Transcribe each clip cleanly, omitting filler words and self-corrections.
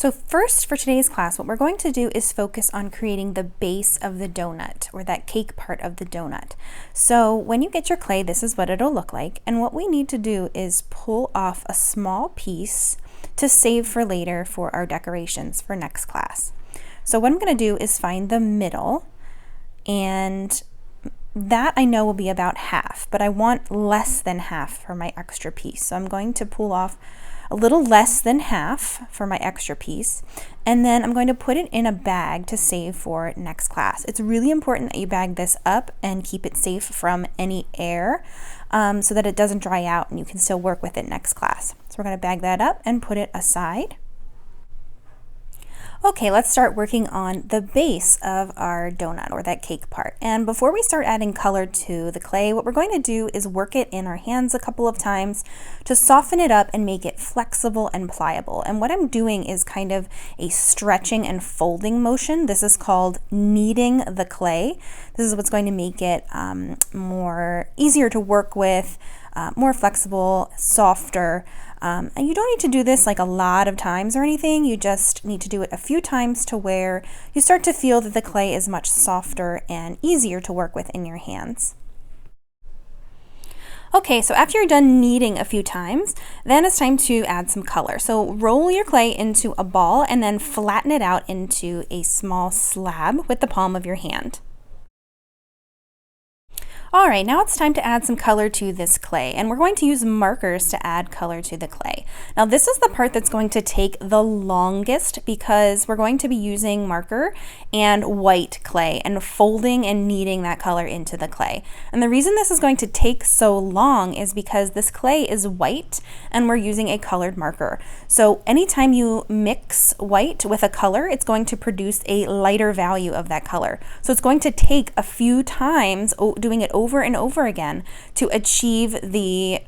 So first for today's class, what we're going to do is focus on creating the base of the donut, or that cake part of the donut. So when you get your clay, this is what it'll look like. And what we need to do is pull off a small piece to save for later for our decorations for next class. So what I'm going to do is find the middle, and that I know will be about half, but I want less than half for my extra piece. So I'm going to pull off a little less than half for my extra piece, and then I'm going to put it in a bag to save for next class. It's really important that you bag this up and keep it safe from any air so that it doesn't dry out and you can still work with it next class. So we're going to bag that up and put it aside. Okay, let's start working on the base of our donut, or that cake part. And before we start adding color to the clay, what we're going to do is work it in our hands a couple of times to soften it up and make it flexible and pliable. And what I'm doing is kind of a stretching and folding motion. This is called kneading the clay. This is what's going to make it easier to work with, more flexible, softer. And you don't need to do this like a lot of times or anything. You just need to do it a few times to where you start to feel that the clay is much softer and easier to work with in your hands. Okay, so after you're done kneading a few times, then it's time to add some color. So roll your clay into a ball and then flatten it out into a small slab with the palm of your hand. All right, now it's time to add some color to this clay, and we're going to use markers to add color to the clay. Now this is the part that's going to take the longest because we're going to be using marker and white clay and folding and kneading that color into the clay. And the reason this is going to take so long is because this clay is white and we're using a colored marker. So anytime you mix white with a color, it's going to produce a lighter value of that color. So it's going to take a few times doing it over and over again to achieve the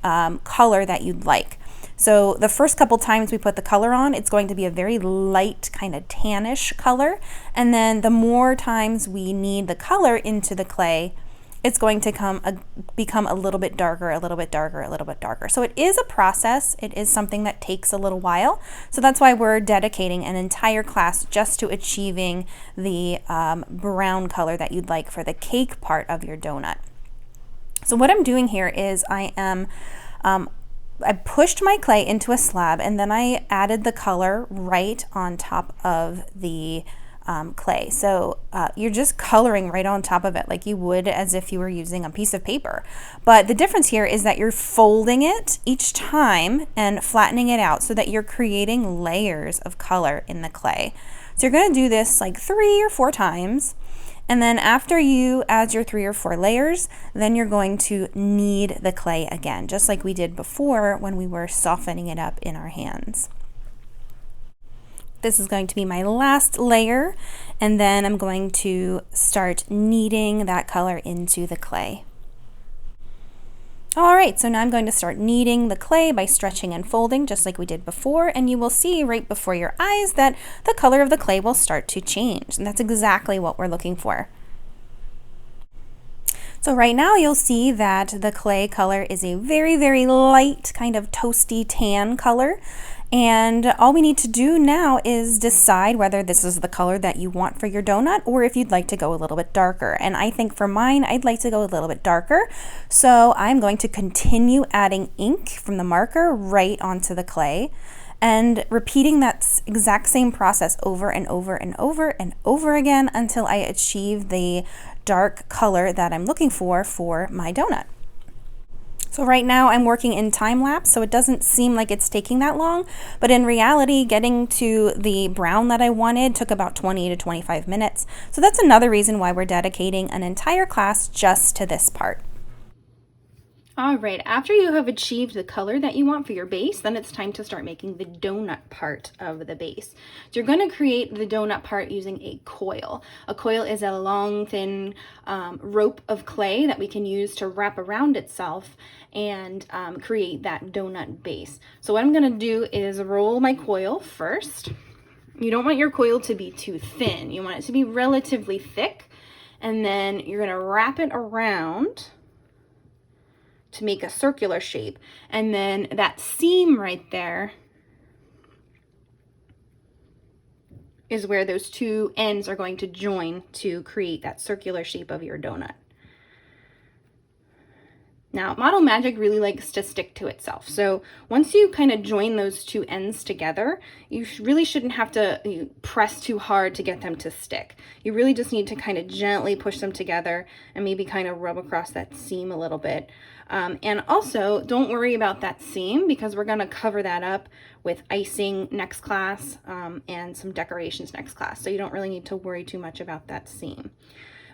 color that you'd like. So the first couple times we put the color on, it's going to be a very light kind of tannish color, and then the more times we knead the color into the clay, it's going to become a little bit darker, a little bit darker, a little bit darker. So it is a process. It is something that takes a little while. So that's why we're dedicating an entire class just to achieving the brown color that you'd like for the cake part of your donut. So what I'm doing here is I pushed my clay into a slab, and then I added the color right on top of the clay. So you're just coloring right on top of it like you would as if you were using a piece of paper. But the difference here is that you're folding it each time and flattening it out so that you're creating layers of color in the clay. So you're going to do this like 3 or 4 times. And then after you add your 3 or 4 layers, then you're going to knead the clay again, just like we did before when we were softening it up in our hands. This is going to be my last layer, and then I'm going to start kneading that color into the clay. All right, so now I'm going to start kneading the clay by stretching and folding just like we did before, and you will see right before your eyes that the color of the clay will start to change, and that's exactly what we're looking for. So right now you'll see that the clay color is a very, very light kind of toasty tan color. And all we need to do now is decide whether this is the color that you want for your donut or if you'd like to go a little bit darker. And I think for mine, I'd like to go a little bit darker. So I'm going to continue adding ink from the marker right onto the clay and repeating that exact same process over and over and over and over again until I achieve the dark color that I'm looking for my donut. So right now I'm working in time lapse, so it doesn't seem like it's taking that long, but in reality, getting to the brown that I wanted took about 20 to 25 minutes. So that's another reason why we're dedicating an entire class just to this part. All right, after you have achieved the color that you want for your base, then it's time to start making the donut part of the base. So you're going to create the donut part using a coil. A coil is a long, thin rope of clay that we can use to wrap around itself and create that donut base. So what I'm going to do is roll my coil first. You don't want your coil to be too thin. You want it to be relatively thick, and then you're going to wrap it around to make a circular shape. And then that seam right there, is where those two ends are going to join to create that circular shape of your donut. Now, Model Magic really likes to stick to itself. So once you kind of join those two ends together, you really shouldn't have to press too hard to get them to stick. You really just need to kind of gently push them together and maybe kind of rub across that seam a little bit. And also, don't worry about that seam because we're going to cover that up with icing next class and some decorations next class. So you don't really need to worry too much about that seam.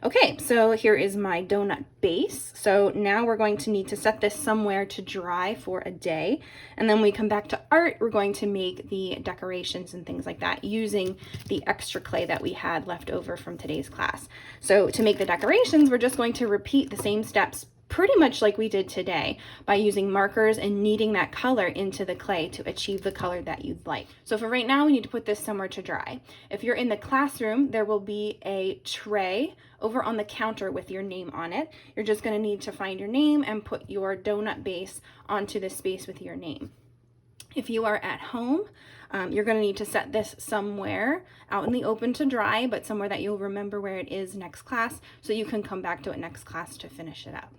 Okay, so here is my donut base. So now we're going to need to set this somewhere to dry for a day. And then when we come back to art, we're going to make the decorations and things like that using the extra clay that we had left over from today's class. So to make the decorations, we're just going to repeat the same steps pretty much like we did today by using markers and kneading that color into the clay to achieve the color that you'd like. So for right now, we need to put this somewhere to dry. If you're in the classroom, there will be a tray over on the counter with your name on it. You're just going to need to find your name and put your donut base onto the space with your name. If you are at home, you're going to need to set this somewhere out in the open to dry, but somewhere that you'll remember where it is next class so you can come back to it next class to finish it up.